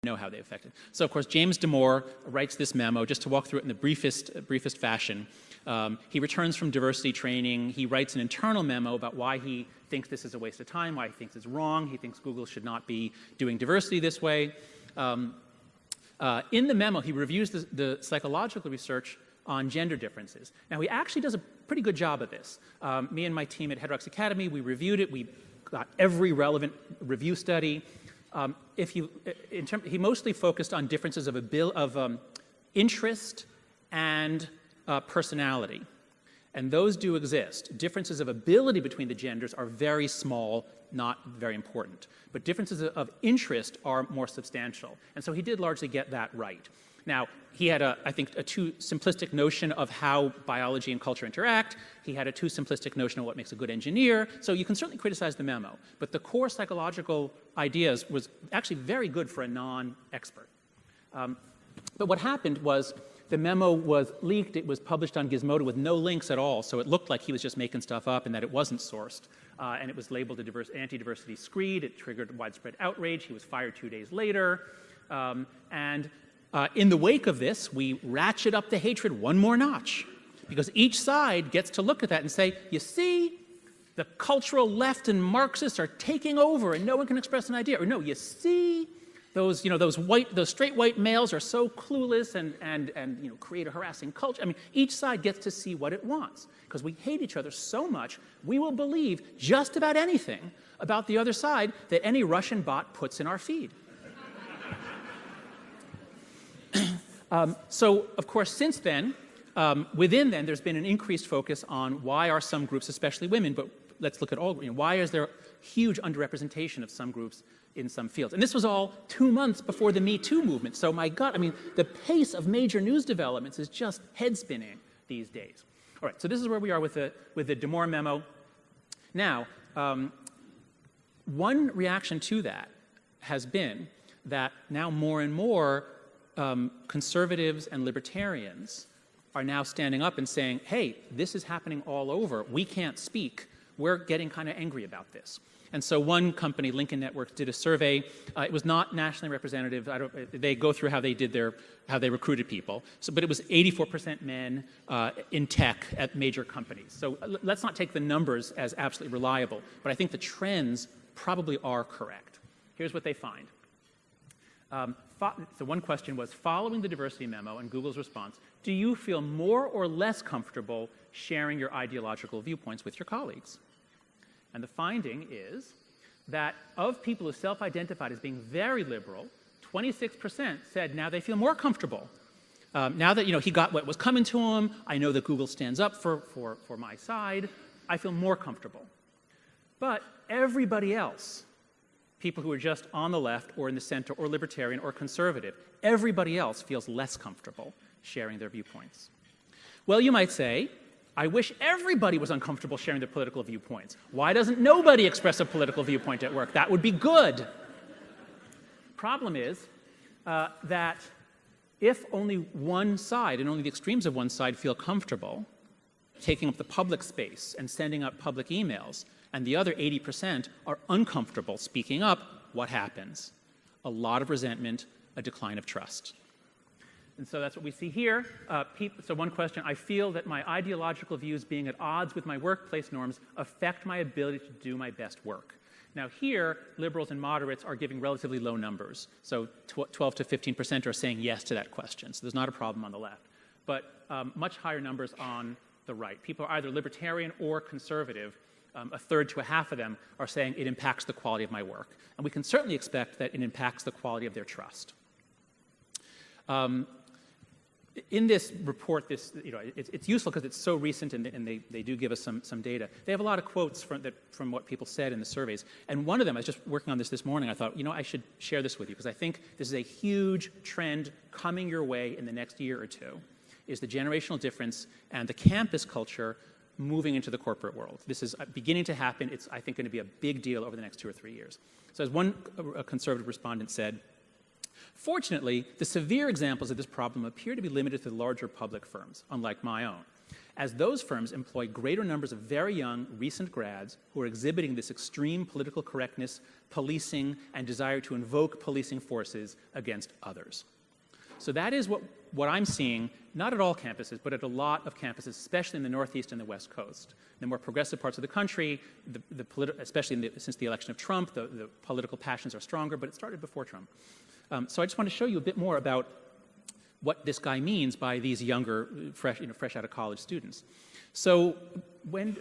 know how they affect it. So, of course, James Damore writes this memo, just to walk through it in the briefest fashion. He returns from diversity training. He writes an internal memo about why he thinks this is a waste of time, why he thinks it's wrong. He thinks Google should not be doing diversity this way. In the memo, he reviews the psychological research on gender differences. Now, he actually does a pretty good job of this. Me and my team at Heterox Academy, we reviewed it. We got every relevant review study. He mostly focused on differences of interest and personality. And those do exist. Differences of ability between the genders are very small, not very important. But differences of interest are more substantial. And so he did largely get that right. Now, he had, I think, a too simplistic notion of how biology and culture interact. He had a too simplistic notion of what makes a good engineer. So you can certainly criticize the memo. But the core psychological ideas was actually very good for a non-expert. But what happened was the memo was leaked. It was published on Gizmodo with no links at all. So it looked like he was just making stuff up and that it wasn't sourced. And it was labeled an anti-diversity screed. It triggered widespread outrage. He was fired 2 days later. In the wake of this, we ratchet up the hatred one more notch, because each side gets to look at that and say, you see, the cultural left and Marxists are taking over and no one can express an idea. Or no, you see, those straight white males are so clueless and create a harassing culture. I mean, each side gets to see what it wants, because we hate each other so much, we will believe just about anything about the other side that any Russian bot puts in our feed. So, of course, since then, within then, there's been an increased focus on why are some groups, especially women, but let's look at all, why is there huge underrepresentation of some groups in some fields? And this was all 2 months before the Me Too movement. So, my God, I mean, the pace of major news developments is just head-spinning these days. All right, so this is where we are with the Damore memo. Now, one reaction to that has been that now more and more conservatives and libertarians are now standing up and saying, hey, this is happening all over. We can't speak. We're getting kind of angry about this. And so one company, Lincoln Networks, did a survey. It was not nationally representative. They go through how they recruited people. But it was 84% men in tech at major companies. So let's not take the numbers as absolutely reliable. But I think the trends probably are correct. Here's what they find. So one question was, following the diversity memo and Google's response, do you feel more or less comfortable sharing your ideological viewpoints with your colleagues? And the finding is that of people who self-identified as being very liberal, 26% said now they feel more comfortable. Now that he got what was coming to him, I know that Google stands up for my side, I feel more comfortable. But everybody else, people who are just on the left or in the center or libertarian or conservative, everybody else feels less comfortable sharing their viewpoints. Well, you might say, I wish everybody was uncomfortable sharing their political viewpoints. Why doesn't nobody express a political viewpoint at work? That would be good. Problem is that if only one side and only the extremes of one side feel comfortable taking up the public space and sending out public emails, and the other 80% are uncomfortable speaking up, what happens? A lot of resentment, a decline of trust. And so that's what we see here. So one question, I feel that my ideological views being at odds with my workplace norms affect my ability to do my best work. Now here, liberals and moderates are giving relatively low numbers. So 12 to 15% are saying yes to that question. So there's not a problem on the left. But much higher numbers on the right. People are either libertarian or conservative. A third to a half of them are saying it impacts the quality of my work. And we can certainly expect that it impacts the quality of their trust. In this report, it's useful because it's so recent and they do give us some data. They have a lot of quotes from what people said in the surveys. And one of them, I was just working on this morning, I thought, I should share this with you because I think this is a huge trend coming your way in the next year or two, is the generational difference and the campus culture moving into the corporate world. This is beginning to happen. It's, I think, going to be a big deal over the next 2 or 3 years. So as one conservative respondent said, fortunately, the severe examples of this problem appear to be limited to the larger public firms, unlike my own. as those firms employ greater numbers of very young, recent grads who are exhibiting this extreme political correctness, policing, and desire to invoke policing forces against others. So that is what I'm seeing, not at all campuses, but at a lot of campuses, especially in the Northeast and the West Coast. The more progressive parts of the country, especially since the election of Trump, the political passions are stronger, but it started before Trump. So I just want to show you a bit more about what this guy means by these younger, fresh out of college students. So when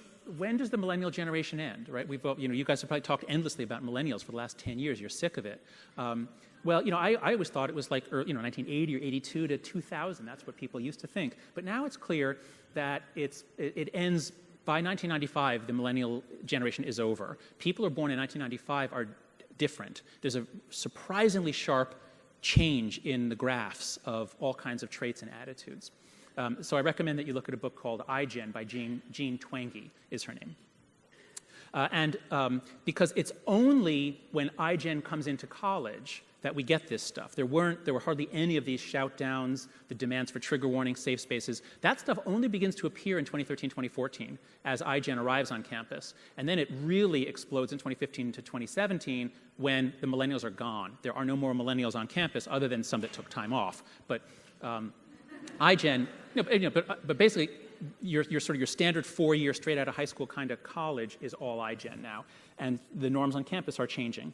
does the millennial generation end, right? You guys have probably talked endlessly about millennials for the last 10 years. You're sick of it. Well, I always thought it was like 1980 or 82 to 2000. That's what people used to think. But now it's clear that it ends by 1995. The millennial generation is over. People who are born in 1995 are different. There's a surprisingly sharp change in the graphs of all kinds of traits and attitudes. So I recommend that you look at a book called iGen by Jean Twenge is her name. Because it's only when iGen comes into college that we get this stuff. There were hardly any of these shout-downs, the demands for trigger warnings, safe spaces. That stuff only begins to appear in 2013, 2014 as iGen arrives on campus. And then it really explodes in 2015 to 2017 when the millennials are gone. There are no more millennials on campus other than some that took time off. But iGen, but basically, your standard 4-year straight out of high school kind of college is all iGen now, and the norms on campus are changing.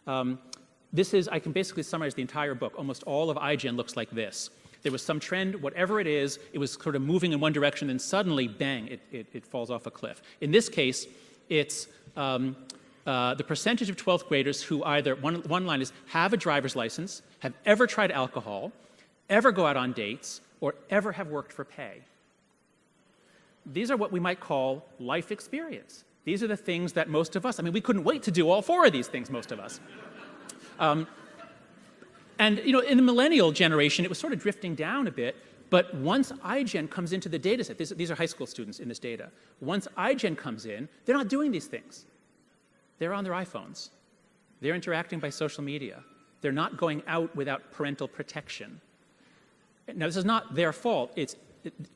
I can basically summarize the entire book. Almost all of iGen looks like this. There was some trend, whatever it is, it was sort of moving in one direction, and suddenly, bang, it falls off a cliff. In this case, it's the percentage of 12th graders who either, one line is, have a driver's license, have ever tried alcohol, ever go out on dates, or ever have worked for pay. These are what we might call life experience. These are the things that most of us, we couldn't wait to do all 4 of these things, most of us. And in the millennial generation, it was sort of drifting down a bit, but once iGen comes into the data set, these are high school students in this data. Once iGen comes in, they're not doing these things. They're on their iPhones. They're interacting by social media. They're not going out without parental protection. Now, this is not their fault.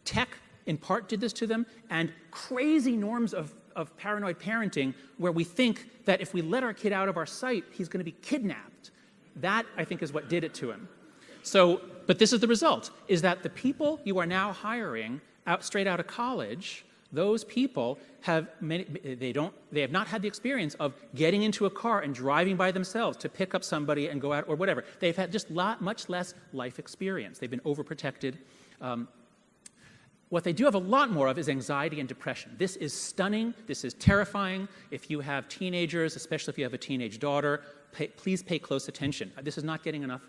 Tech, in part, did this to them, and crazy norms of paranoid parenting where we think that if we let our kid out of our sight, he's going to be kidnapped. That, I think, is what did it to him. But this is the result, is that the people you are now hiring straight out of college, those people have not had the experience of getting into a car and driving by themselves to pick up somebody and go out or whatever. They've had just much less life experience. They've been overprotected. What they do have a lot more of is anxiety and depression. This is stunning. This is terrifying. If you have teenagers, especially if you have a teenage daughter, please pay close attention. This is not getting enough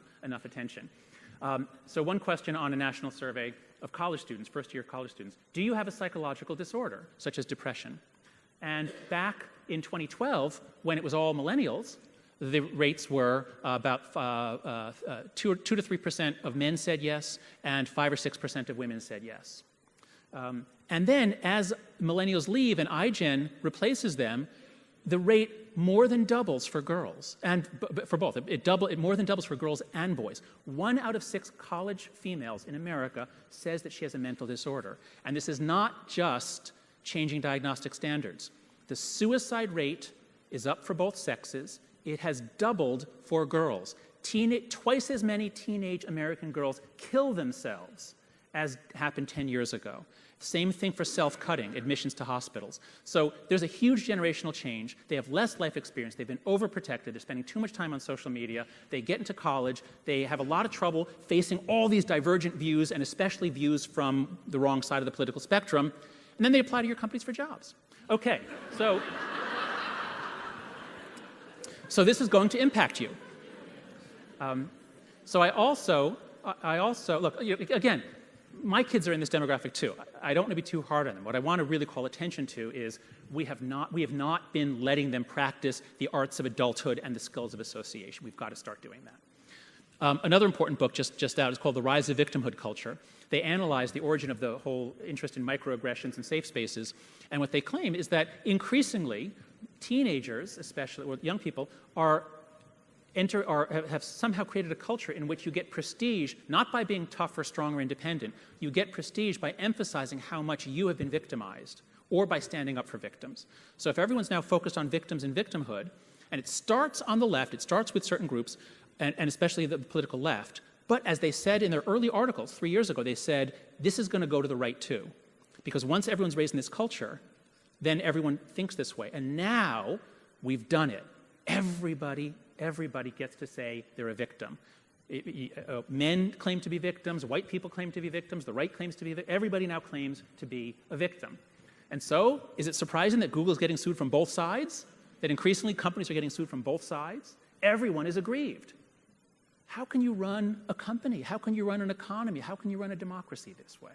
attention. So one question on a national survey of college students, first-year college students, do you have a psychological disorder, such as depression? And back in 2012, when it was all millennials, the rates were about 2 to 3% of men said yes, and 5 or 6% of women said yes. And then, as millennials leave and iGen replaces them, the rate more than doubles for girls, and for both. It more than doubles for girls and boys. 1 out of 6 college females in America says that she has a mental disorder. And this is not just changing diagnostic standards. The suicide rate is up for both sexes. It has doubled for girls. Twice as many teenage American girls kill themselves as happened 10 years ago. Same thing for self-cutting, admissions to hospitals. So there's a huge generational change. They have less life experience. They've been overprotected. They're spending too much time on social media. They get into college. They have a lot of trouble facing all these divergent views, and especially views from the wrong side of the political spectrum. And then they apply to your companies for jobs. Okay, so this is going to impact you. So I also look, again, my kids are in this demographic too. I don't want to be too hard on them. What I want to really call attention to is we have not been letting them practice the arts of adulthood and the skills of association. We've got to start doing that. Another important book just out is called The Rise of Victimhood Culture. They analyze the origin of the whole interest in microaggressions and safe spaces, and what they claim is that increasingly teenagers, especially, or young people, are enter or have somehow created a culture in which you get prestige not by being tough or strong or independent. You get prestige by emphasizing how much you have been victimized or by standing up for victims. So if everyone's now focused on victims and victimhood, and it starts on the left, it starts with certain groups, and especially the political left, but as they said in their early articles 3 years ago, they said, this is going to go to the right too. Because once everyone's raised in this culture, then everyone thinks this way. And now we've done it. Everybody gets to say they're a victim. Men claim to be victims, white people claim to be victims, the right claims to be victims, everybody now claims to be a victim. And so, is it surprising that Google is getting sued from both sides? That increasingly companies are getting sued from both sides? Everyone is aggrieved. How can you run a company? How can you run an economy? How can you run a democracy this way?